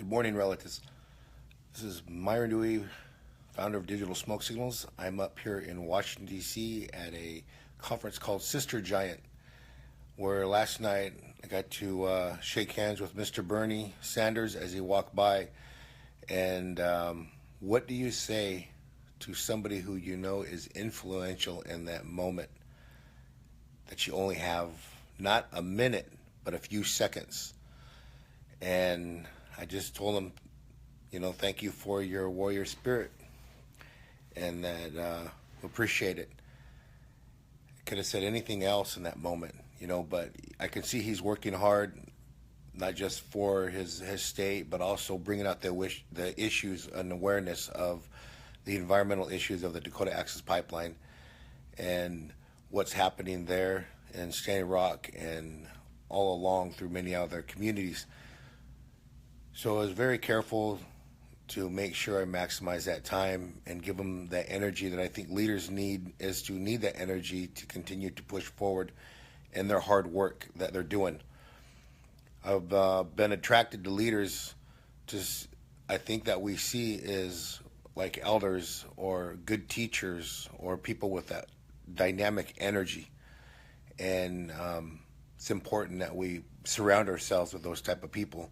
Good morning, relatives. This is Myron Dewey, founder of Digital Smoke Signals. I'm up here in Washington, D.C. at a conference called Sistergiant, where last night I got to shake hands with Mr. Bernie Sanders as he walked by. And what do you say to somebody who you know is influential in that moment that you only have not a minute, but a few seconds? And I just told him, thank you for your warrior spirit, and that we appreciate it. I could have said anything else in that moment, but I can see he's working hard, not just for his state, but also bringing out the issues and awareness of the environmental issues of the Dakota Access Pipeline and what's happening there in Standing Rock and all along through many other communities. So I was very careful to make sure I maximize that time and give them that energy that I think leaders need that energy to continue to push forward in their hard work that they're doing. I've been attracted to leaders I think that we see is like elders or good teachers or people with that dynamic energy. And it's important that we surround ourselves with those type of people.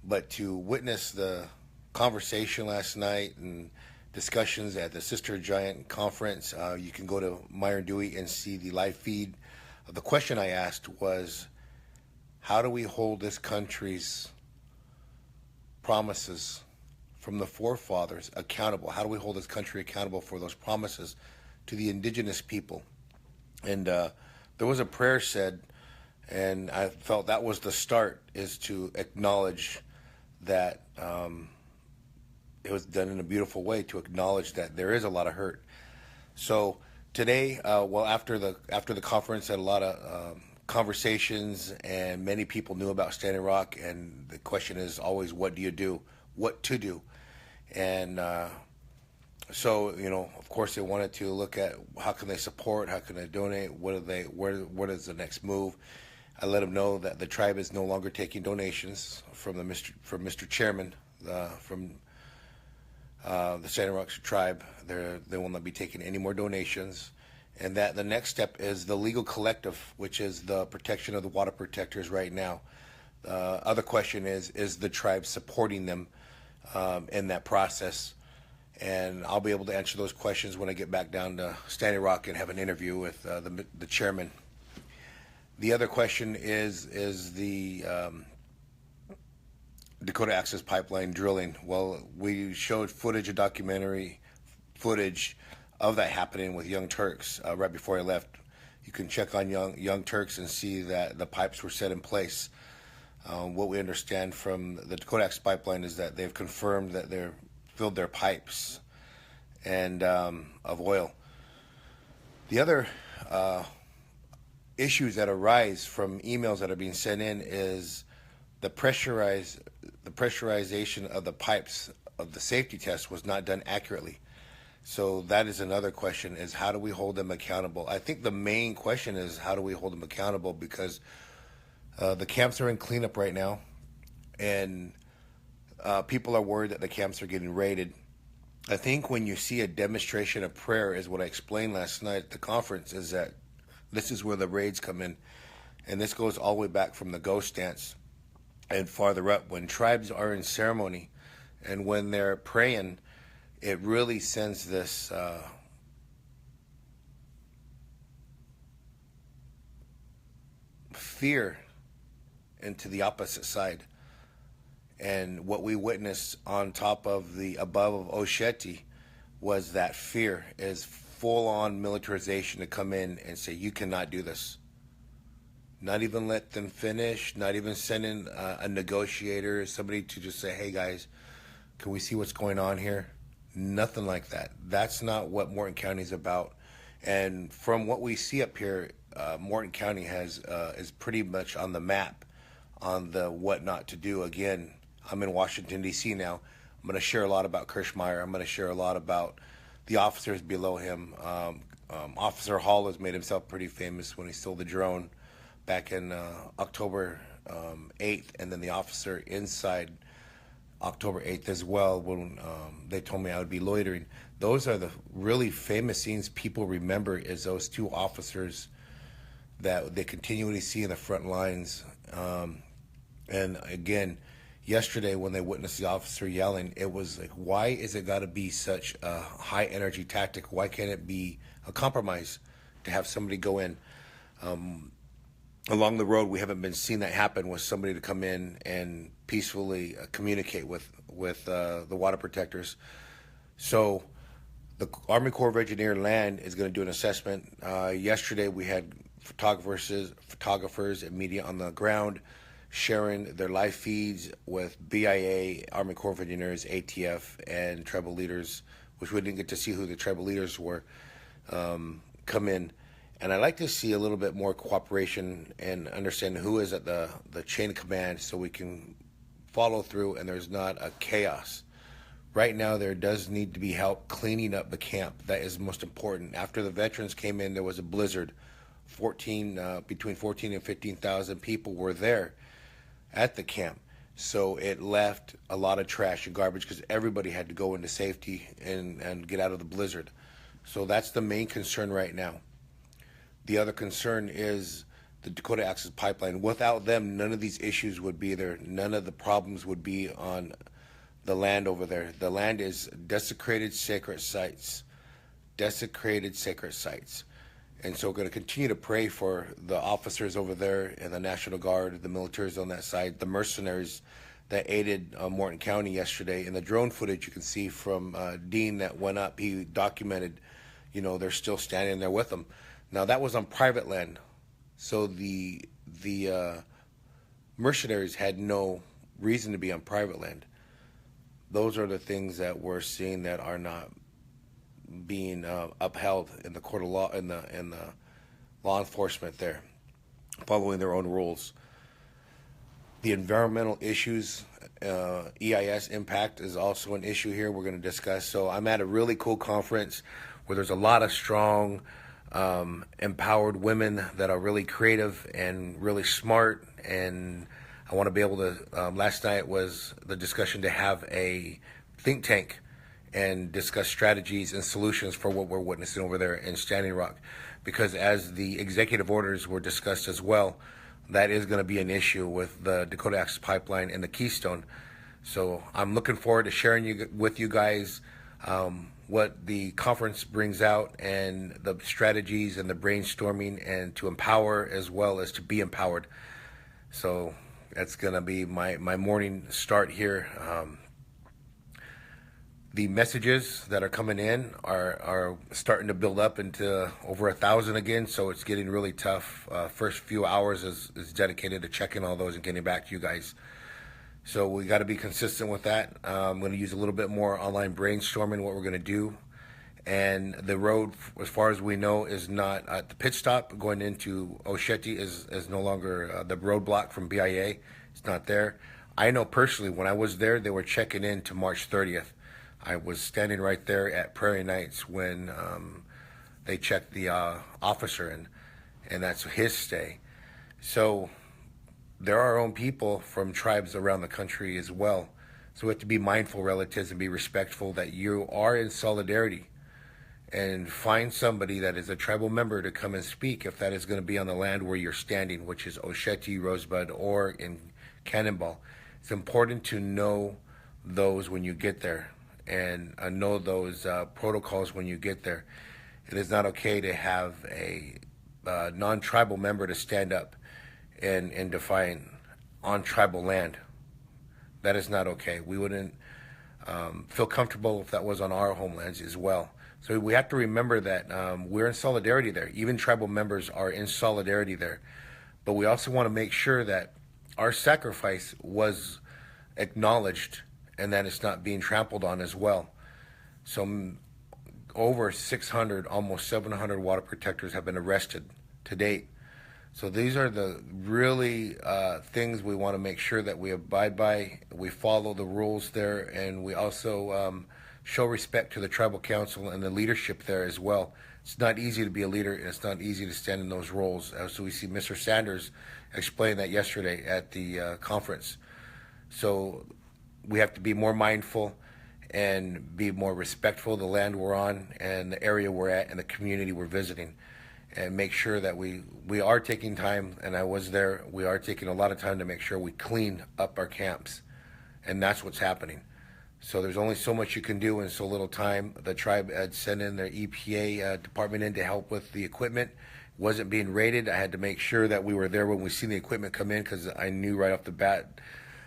But to witness the conversation last night and discussions at the Sistergiant conference, you can go to Myron Dewey and see the live feed. The question I asked was, how do we hold this country's promises from the forefathers accountable? How do we hold this country accountable for those promises to the indigenous people? And there was a prayer said, and I felt that was the start, is to acknowledge that it was done in a beautiful way, to acknowledge that there is a lot of hurt. So today, after the conference, had a lot of conversations, and many people knew about Standing Rock, and the question is always, what do you do? What to do? And so, of course, they wanted to look at how can they support, how can they donate, what is the next move. I let them know that the tribe is no longer taking donations from Mr. Chairman from the Standing Rock tribe. They will not be taking any more donations, and that the next step is the legal collective, which is the protection of the water protectors right now. The other question is the tribe supporting them in that process? And I'll be able to answer those questions when I get back down to Standing Rock and have an interview with the chairman. The other question is the Dakota Access Pipeline drilling. Well, we showed documentary footage of that happening with Young Turks right before I left. You can check on Young Turks and see that the pipes were set in place. What we understand from the Dakota Access Pipeline is that they've confirmed that they've filled their pipes and of oil. The other issues that arise from emails that are being sent in is the pressurization of the pipes of the safety test was not done accurately. So that is another question, is how do we hold them accountable? I think the main question is how do we hold them accountable, because the camps are in cleanup right now, and people are worried that the camps are getting raided. I think when you see a demonstration of prayer, is what I explained last night at the conference, is that this is where the raids come in. And this goes all the way back from the ghost dance and farther up. When tribes are in ceremony and when they're praying, it really sends this fear into the opposite side. And what we witnessed on top of the above of Osheti was that fear is full-on militarization to come in and say, you cannot do this. Not even let them finish, not even send in a negotiator, somebody to just say, hey guys, can we see what's going on here? Nothing like that. That's not what Morton County is about. And from what we see up here, Morton County is pretty much on the map on the what not to do. Again, I'm in Washington, D.C. now. I'm going to share a lot about Kirschmeyer. I'm going to share a lot about the officers below him. Officer Hall has made himself pretty famous when he stole the drone back in October 8th, and then the officer inside October 8th as well, when they told me I would be loitering. Those are the really famous scenes people remember, is those two officers that they continually see in the front lines. And again, yesterday when they witnessed the officer yelling, it was like, why is it got to be such a high energy tactic? Why can't it be a compromise to have somebody go in? Along the road, we haven't been seeing that happen, with somebody to come in and peacefully communicate with the water protectors. So the Army Corps of Engineer Land is going to do an assessment. Yesterday we had photographers and media on the ground sharing their live feeds with BIA, Army Corps of Engineers, ATF, and tribal leaders, which we didn't get to see who the tribal leaders were, come in. And I'd like to see a little bit more cooperation and understand who is at the chain of command, so we can follow through and there's not a chaos. Right now, there does need to be help cleaning up the camp. That is most important. After the veterans came in, there was a blizzard. Between 14 and 15,000 people were there at the camp. So it left a lot of trash and garbage because everybody had to go into safety and get out of the blizzard. So that's the main concern right now. The other concern is the Dakota Access Pipeline. Without them, none of these issues would be there. None of the problems would be on the land over there. The land is desecrated sacred sites. Desecrated sacred sites. And so we're going to continue to pray for the officers over there and the National Guard, the militaries on that side, the mercenaries that aided Morton County yesterday. In the drone footage you can see from Dean that went up, he documented, they're still standing there with them. Now that was on private land, so the mercenaries had no reason to be on private land. Those are the things that we're seeing that are not being upheld in the court of law, in the law enforcement there, following their own rules. The environmental issues, EIS impact is also an issue here we're going to discuss. So I'm at a really cool conference where there's a lot of strong, empowered women that are really creative and really smart, and I want to be able to, last night was the discussion to have a think tank and discuss strategies and solutions for what we're witnessing over there in Standing Rock, because as the executive orders were discussed as well, that is going to be an issue with the Dakota Access Pipeline and the Keystone. So I'm looking forward to sharing with you guys what the conference brings out, and the strategies and the brainstorming, and to empower as well as to be empowered. So that's going to be my morning start here. The messages that are coming in are starting to build up into over 1,000 again, so it's getting really tough. First few hours is dedicated to checking all those and getting back to you guys. So we got to be consistent with that. I'm going to use a little bit more online brainstorming what we're going to do. And the road, as far as we know, is not at the pit stop going into Osheti is no longer the roadblock from BIA. It's not there. I know personally when I was there, they were checking in to March 30th. I was standing right there at Prairie Nights when they checked the officer in, and that's his stay. So there are our own people from tribes around the country as well. So we have to be mindful, relatives, and be respectful that you are in solidarity, and find somebody that is a tribal member to come and speak if that is going to be on the land where you're standing, which is Osheti, Rosebud, or in Cannonball. It's important to know those when you get there, and know those protocols when you get there. It is not okay to have a non-tribal member to stand up and define on tribal land. That is not okay. We wouldn't feel comfortable if that was on our homelands as well. So we have to remember that we're in solidarity there. Even tribal members are in solidarity there. But we also want to make sure that our sacrifice was acknowledged and that it's not being trampled on as well. So over 600, almost 700 water protectors have been arrested to date. So these are the really things we want to make sure that we abide by, we follow the rules there, and we also show respect to the tribal council and the leadership there as well. It's not easy to be a leader, and it's not easy to stand in those roles. So we see Mr. Sanders explain that yesterday at the conference. So we have to be more mindful and be more respectful of the land we're on and the area we're at and the community we're visiting, and make sure that we are taking time, and I was there, we are taking a lot of time to make sure we clean up our camps, and that's what's happening. So there's only so much you can do in so little time. The tribe had sent in their EPA department in to help with the equipment. It wasn't being rated. I had to make sure that we were there when we seen the equipment come in, because I knew right off the bat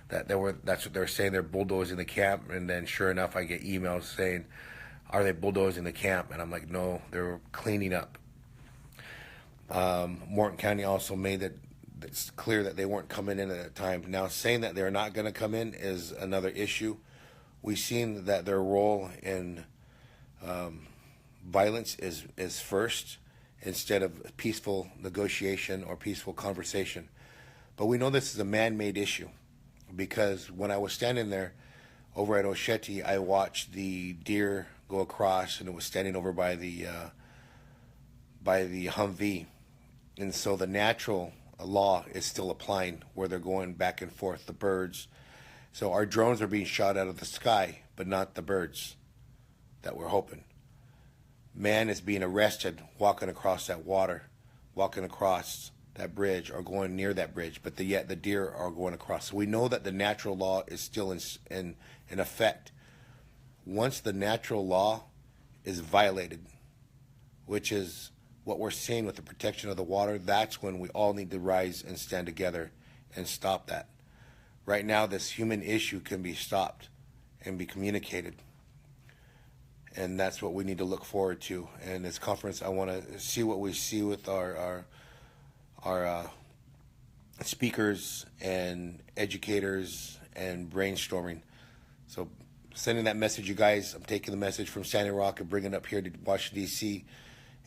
that that's what they were saying, they're bulldozing the camp. And then sure enough, I get emails saying, are they bulldozing the camp? And I'm like, no, they're cleaning up. Morton County also made it's clear that they weren't coming in at that time. Now, saying that they're not going to come in is another issue. We've seen that their role in violence is first, instead of peaceful negotiation or peaceful conversation. But we know this is a man-made issue, because when I was standing there over at Osheti, I watched the deer go across, and it was standing over by the Humvee. And so the natural law is still applying, where they're going back and forth, the birds. So our drones are being shot out of the sky, but not the birds that we're hoping. Man is being arrested walking across that water, walking across that bridge, or going near that bridge, but yet the deer are going across. So we know that the natural law is still in effect. Once the natural law is violated, which is what we're seeing with the protection of the water, that's when we all need to rise and stand together and stop that. Right now, this human issue can be stopped and be communicated. And that's what we need to look forward to. And this conference, I want to see what we see with our speakers and educators and brainstorming. So sending that message, you guys, I'm taking the message from Standing Rock and bringing it up here to Washington, D.C.,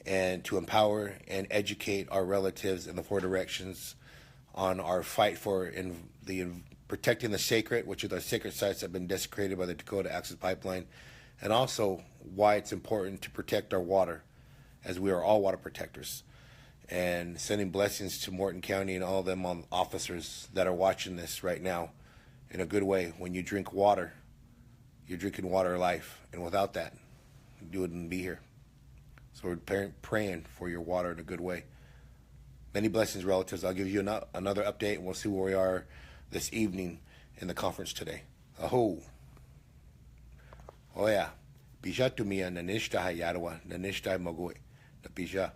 and to empower and educate our relatives in the four directions on our fight for protecting the sacred, which are the sacred sites that have been desecrated by the Dakota Access Pipeline, and also why it's important to protect our water, as we are all water protectors. And sending blessings to Morton County and all of them officers that are watching this right now in a good way. When you drink water, you're drinking water life, and without that, you wouldn't be here. So we're praying for your water in a good way. Many blessings, relatives. I'll give you another update, and we'll see where we are this evening in the conference today. Aho. Oh yeah. Bija tumia nanishta hayarwa, nanishta mogoy. Na bija.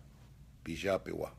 Bija pewa.